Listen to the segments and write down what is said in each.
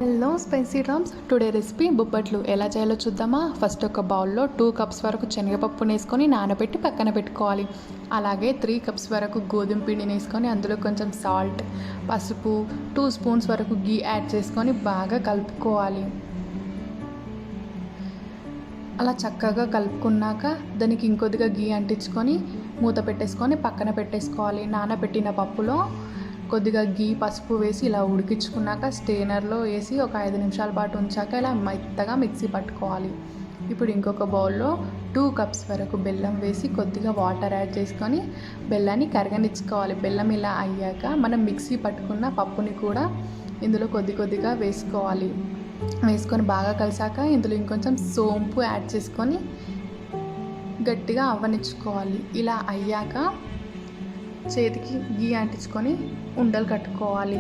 Hello spicy drums. Today recipe బొబ్బట్లు ఎలా చేయాలో చూద్దామా. ఫస్ట్ ఒక బౌల్లో 2 కప్స్ వరకు శనగపప్పుని వేసుకొని నానబెట్టి పక్కన పెట్టుకోవాలి. అలాగే 3 కప్స్ వరకు గోధుమ పిండిని వేసుకొని అందులో కొంచెం సాల్ట్, పసుపు, 2 స్పూన్స్ వరకు గీ యాడ్ చేసుకొని బాగా కలుపుకోవాలి. అలా చక్కగా కలుపుకున్నాక దానికి ఇంకొద్దిగా గీ అంటించుకొని మూత పెట్టేసుకొని పక్కన పెట్టేసుకోవాలి. నానబెట్టిన పప్పులో కొద్దిగా గీ, పసుపు వేసి ఇలా ఉడికించుకున్నాక స్టెయినర్లో వేసి ఒక 5 నిమిషాల పాటు ఉంచాక ఇలా మెత్తగా మిక్సీ పట్టుకోవాలి. ఇప్పుడు ఇంకొక బౌల్లో 2 కప్స్ వరకు బెల్లం వేసి కొద్దిగా వాటర్ యాడ్ చేసుకొని బెల్లాన్ని కరగనిచ్చుకోవాలి. బెల్లం ఇలా అయ్యాక మనం మిక్సీ పట్టుకున్న పప్పుని కూడా ఇందులో కొద్దిగా వేసుకోవాలి. వేసుకొని బాగా కలిసాక ఇందులో ఇంకొంచెం సోంపు యాడ్ చేసుకొని గట్టిగా అవ్వనిచ్చుకోవాలి. ఇలా అయ్యాక చేతికి గీ అంటించుకొని ఉండలు కట్టుకోవాలి.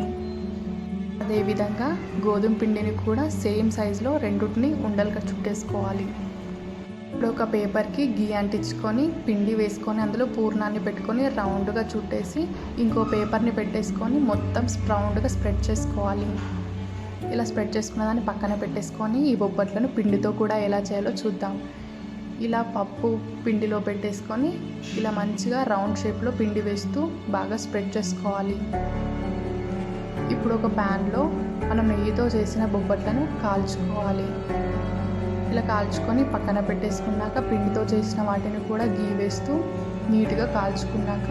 అదేవిధంగా గోధుమ పిండిని కూడా సేమ్ సైజులో రెండుటిని ఉండలు చుట్టేసుకోవాలి. ఇప్పుడు ఒక పేపర్కి గీ అంటించుకొని పిండి వేసుకొని అందులో పూర్ణాన్ని పెట్టుకొని రౌండ్గా చుట్టేసి ఇంకో పేపర్ని పెట్టేసుకొని మొత్తం రౌండ్గా స్ప్రెడ్ చేసుకోవాలి. ఇలా స్ప్రెడ్ చేసుకున్న దాన్ని పక్కన పెట్టేసుకొని ఈ బొబ్బట్లను పిండితో కూడా ఎలా చేయాలో చూద్దాం. ఇలా పప్పు పిండిలో పెట్టేసుకొని ఇలా మంచిగా రౌండ్ షేప్లో పిండి వేస్తూ బాగా స్ప్రెడ్ చేసుకోవాలి. ఇప్పుడు ఒక ప్యాన్లో మనం నెయ్యితో చేసిన బొబ్బట్లను కాల్చుకోవాలి. ఇలా కాల్చుకొని పక్కన పెట్టేసుకున్నాక పిండితో చేసిన వాటిని కూడా గీ వేస్తూ నీట్గా కాల్చుకున్నాక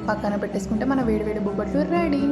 పక్కన పెట్టేసుకుంటే మన వేడివేడి బొబ్బట్లు రెడీ.